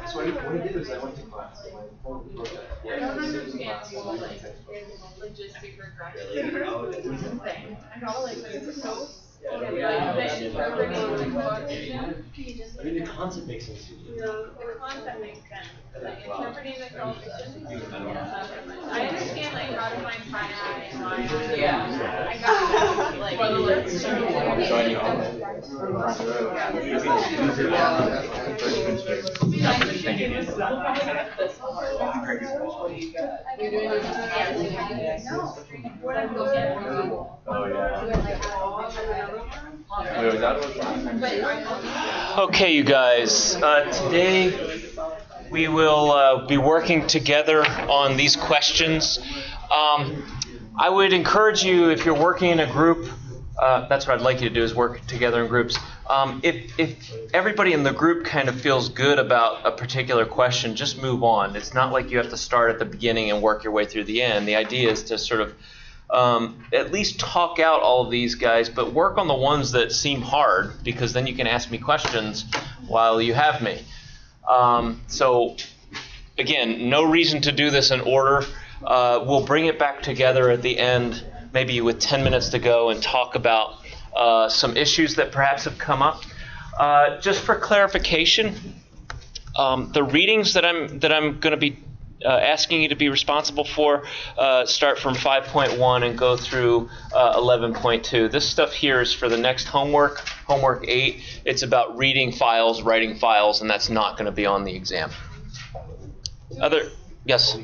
So what I did is I went to class. I don't understand logistic regression. I got like so. I mean, the concept makes sense. The concept makes sense. Like interpreting the coefficients. I understand like how to find finite and line. Yeah. I got it. Like Okay, you guys, today we will be working together on these questions. I would encourage you, if you're working in a group, that's what I'd like you to do, is work together in groups. If everybody in the group kind of feels good about a particular question, just move on. It's not like you have to start at the beginning and work your way through the end. The idea is to sort of at least talk out all of these guys, but work on the ones that seem hard, because then you can ask me questions while you have me. So again, no reason to do this in order. We'll bring it back together at the end, maybe with 10 minutes to go, and talk about some issues that perhaps have come up. Just for clarification, the readings that I'm going to be asking you to be responsible for start from 5.1 and go through 11.2. This stuff here is for the next homework 8. It's about reading files, writing files, and that's not going to be on the exam. Yes?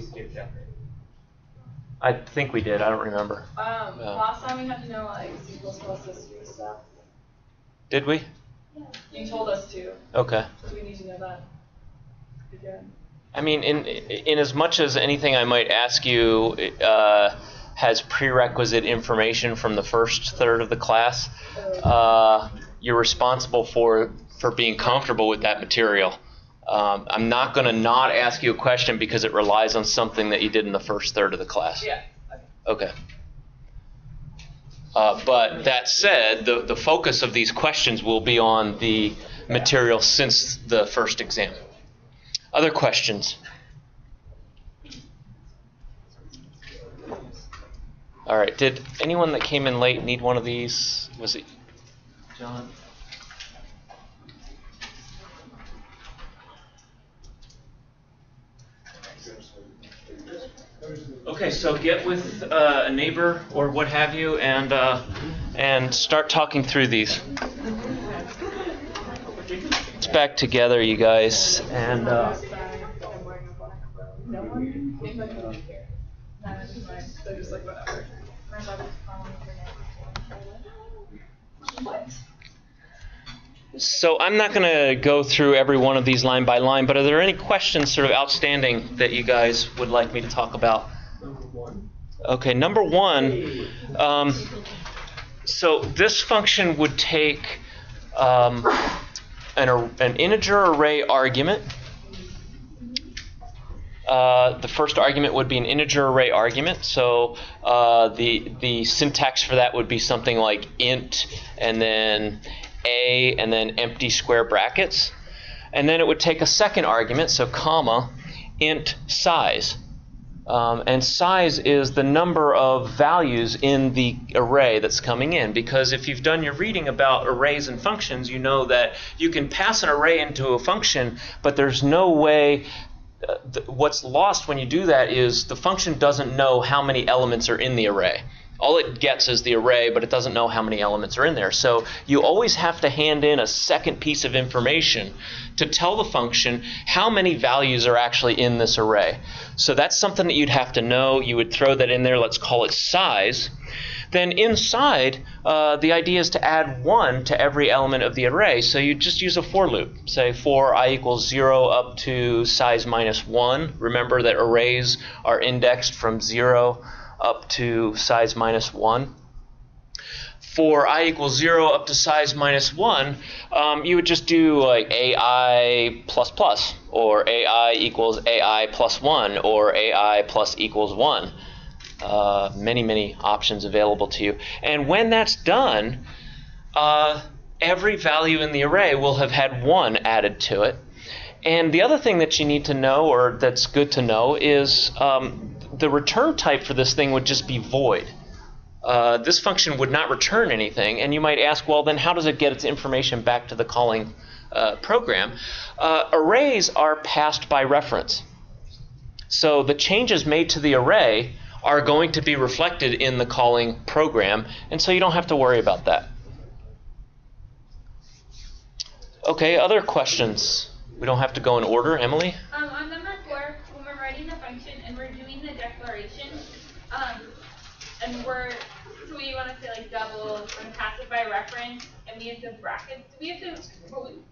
I think we did. I don't remember. Last time we had to know like C++ history stuff. Did we? Yeah. You told us to. Okay. Do we need to know that again? I mean, in as much as anything I might ask you has prerequisite information from the first third of the class, you're responsible for being comfortable with that material. I'm not going to not ask you a question because it relies on something that you did in the first third of the class. Yeah. Okay. But that said, the focus of these questions will be on the material since the first exam. Other questions? All right. Did anyone that came in late need one of these? Was it John? Okay, so get with a neighbor or what have you, and start talking through these. It's back together, you guys, and so I'm not going to go through every one of these line by line, but are there any questions sort of outstanding that you guys would like me to talk about? Okay, number one, so this function would take an integer array argument. The first argument would be an integer array argument. So the syntax for that would be something like int and then a and then empty square brackets. And then it would take a second argument, so comma, int size. And size is the number of values in the array that's coming in. Because if you've done your reading about arrays and functions, you know that you can pass an array into a function, but there's no way. What's lost when you do that is the function doesn't know how many elements are in the array. All it gets is the array, but it doesn't know how many elements are in there. So you always have to hand in a second piece of information to tell the function how many values are actually in this array. So that's something that you'd have to know. You would throw that in there. Let's call it size. Then inside, the idea is to add 1 to every element of the array. So you just use a for loop. Say for I equals 0 up to size minus 1. Remember that arrays are indexed from 0 up to size minus 1. for I equals 0 up to size minus 1, you would just do like AI plus plus, or AI equals AI plus 1, or AI plus equals 1. Many, many options available to you. And when that's done, every value in the array will have had 1 added to it. And the other thing that you need to know, or that's good to know, is the return type for this thing would just be void. This function would not return anything, and you might ask, well, then how does it get its information back to the calling program? Arrays are passed by reference. So the changes made to the array are going to be reflected in the calling program, and so you don't have to worry about that. Okay, other questions? We don't have to go in order. Emily? On number 4, when we're writing the function and we're doing the declaration, and so we want to say like double and pass it by reference, and we have to brackets. Do we have to?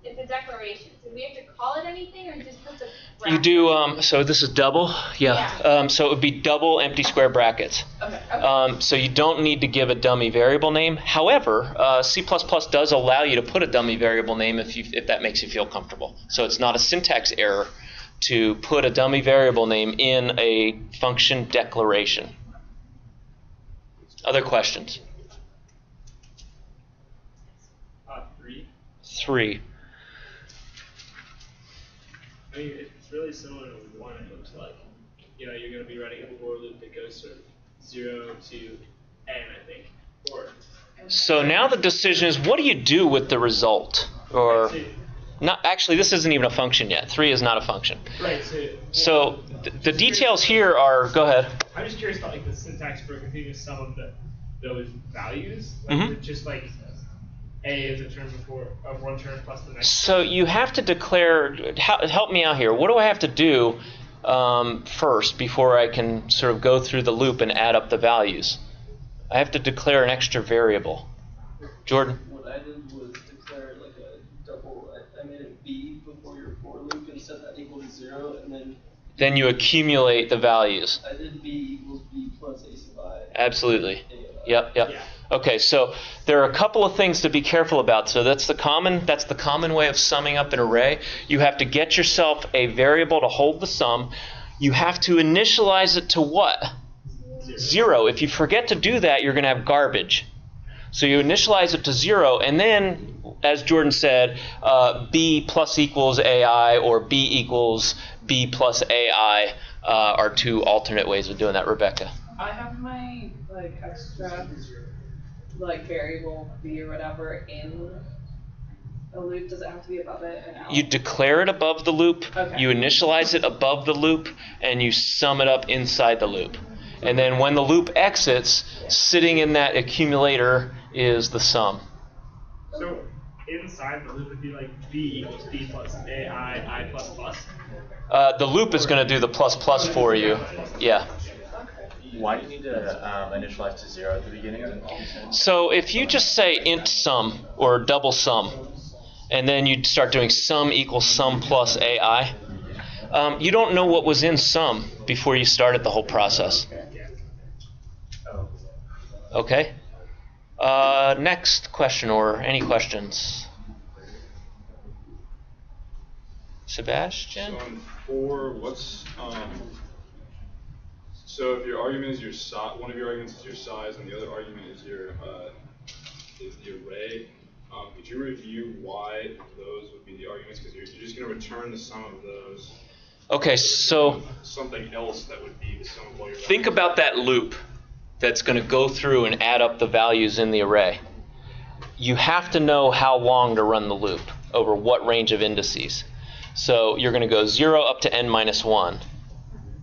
It's a declaration. So do we have to call it anything, or just put the brackets? You do. So this is double. Yeah. So it would be double empty square brackets. Okay. So you don't need to give a dummy variable name. However, C++ does allow you to put a dummy variable name if that makes you feel comfortable. So it's not a syntax error to put a dummy variable name in a function declaration. Other questions? 3. 3. I mean, it's really similar to 1, it looks like. You know, you're going to be writing a for loop that goes from 0 to n, I think. Or So now the decision is, what do you do with the result? Or not? Actually, this isn't even a function yet. 3 is not a function. Right. So the details here are. Go ahead. I'm just curious about like the syntax for computing some of those values. Like, is it just like a is a term of one term plus the next. So you have to declare. Help me out here. What do I have to do first before I can sort of go through the loop and add up the values? I have to declare an extra variable. Jordan? What I did was declare like a double. I made it b before your for loop and set that equal to 0, and then you accumulate the values. I did b equals b plus a sub I. Absolutely. Yep. Yeah. Okay, so there are a couple of things to be careful about. So that's the common way of summing up an array. You have to get yourself a variable to hold the sum. You have to initialize it to what? 0. If you forget to do that, you're going to have garbage. So you initialize it to 0, and then, as Jordan said, b plus equals ai or b equals b plus ai are 2 alternate ways of doing that. Rebecca? I have my extra variable b or whatever in a loop. Does it have to be above it and out? You declare it above the loop, Okay. you initialize it above the loop, and you sum it up inside the loop. And then when the loop exits, sitting in that accumulator is the sum. So inside the loop would be like b equals b plus a I plus plus. The loop is going to do the plus plus for you. Yeah. Why do you need to initialize to 0 at the beginning? So if you just say int sum or double sum, and then you start doing sum equals sum plus ai, you don't know what was in sum before you started the whole process. Okay? Next question, or any questions? Sebastian? So on 4, what's so if your argument is your size, one of your arguments is your size, and the other argument is the array. Could you review why those would be the arguments? Because you're just going to return the sum of those. Okay, so something else that would be the sum of all your. Think about that loop that's going to go through and add up the values in the array. You have to know how long to run the loop, over what range of indices. So you're going to go 0 up to n minus 1,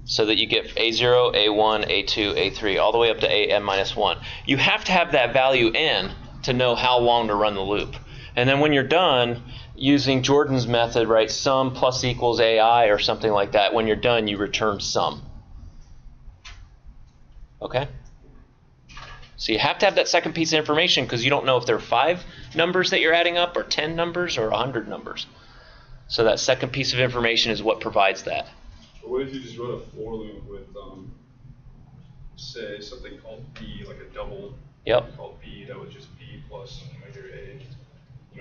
so that you get a0, a1, a2, a3, all the way up to an minus 1. You have to have that value n to know how long to run the loop. And then when you're done, using Jordan's method, right, sum plus equals ai or something like that, when you're done, you return sum. Okay? So you have to have that second piece of information, because you don't know if there are 5 numbers that you're adding up, or 10 numbers, or 100 numbers. So that second piece of information is what provides that. But what if you just wrote a for loop with, say, something called b, like a double Yep. called b that was just b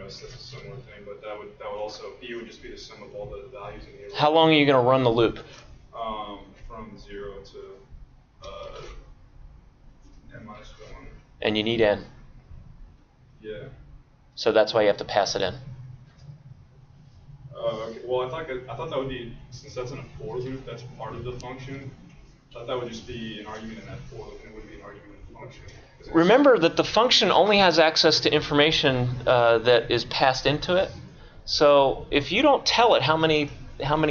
that's a similar thing, but that would also, B would just be the sum of all the values in the array. How long are you going to run the loop? From 0 to n minus 1. And you need n. Yeah. So that's why you have to pass it in. Okay. Well, I thought that would be, since that's in a for loop, that's part of the function. I thought that would just be an argument in that for loop, and it wouldn't be an argument in the function. Remember that the function only has access to information that is passed into it. So if you don't tell it how many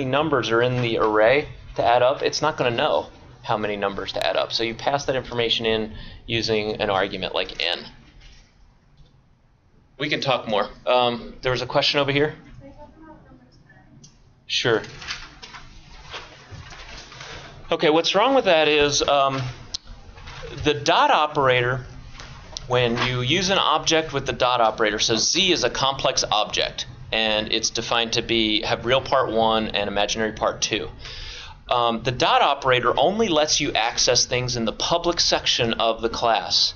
numbers are in the array to add up, it's not going to know how many numbers to add up. So you pass that information in using an argument like n. We can talk more. There was a question over here. Sure. Okay, what's wrong with that is the dot operator, when you use an object with the dot operator, so Z is a complex object, and it's defined to have real part 1 and imaginary part 2. The dot operator only lets you access things in the public section of the class.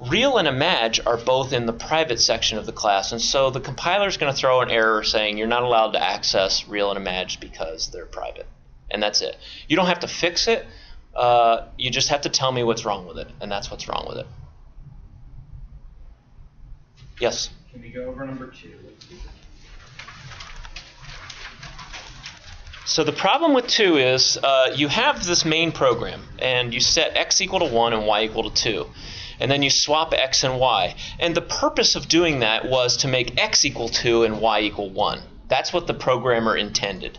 Real and imag are both in the private section of the class, and so the compiler is going to throw an error saying you're not allowed to access real and imag because they're private. And that's it. You don't have to fix it. You just have to tell me what's wrong with it, and that's what's wrong with it. Yes? Can we go over number 2? So the problem with 2 is you have this main program, and you set x equal to 1 and y equal to 2. And then you swap x and y. And the purpose of doing that was to make x equal 2 and y equal 1. That's what the programmer intended.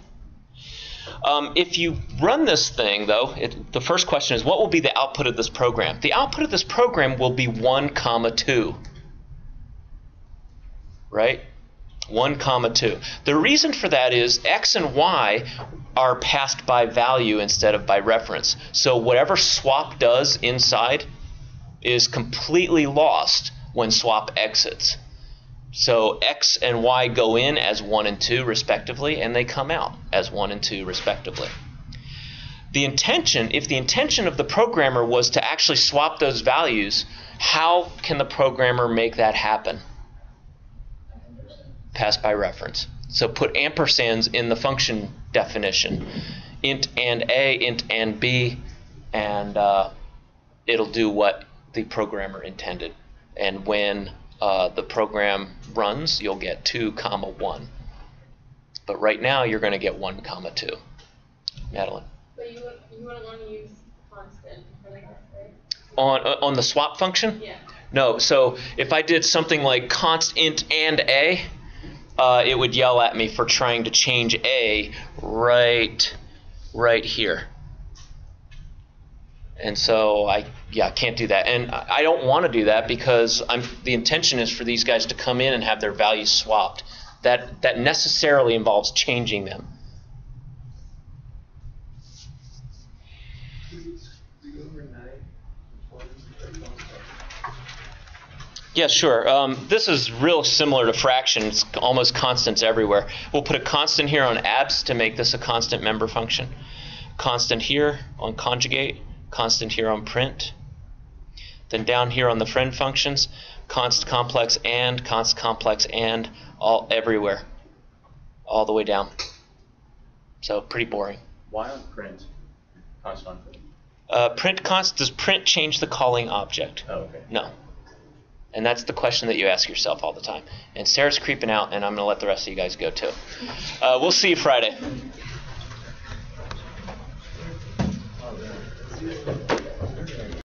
If you run this thing, though, the first question is, what will be the output of this program? The output of this program will be 1, 2. Right? 1, 2. The reason for that is x and y are passed by value instead of by reference. So whatever swap does inside is completely lost when swap exits. So x and y go in as 1 and 2 respectively, and they come out as 1 and 2 respectively. If the intention of the programmer was to actually swap those values, how can the programmer make that happen? Pass by reference. So put ampersands in the function definition. Int and a, int and b, and it'll do what the programmer intended. And when the program runs, you'll get 2, 1. But right now, you're going to get 1, 2. Madeline? But you wouldn't want to use constant for this, right? On the swap function? Yeah. No. So if I did something like const int and a, it would yell at me for trying to change a right here. And so I can't do that. And I don't want to do that because the intention is for these guys to come in and have their values swapped. That necessarily involves changing them. Yeah, sure. This is real similar to fraction. It's almost constants everywhere. We'll put a constant here on abs to make this a constant member function. Constant here on conjugate. Constant here on print. Then down here on the friend functions, const complex and, all everywhere. All the way down. So pretty boring. Why on print? Const on print. Print const, does print change the calling object? Oh, okay. No. And that's the question that you ask yourself all the time. And Sarah's creeping out, and I'm going to let the rest of you guys go too. We'll see you Friday.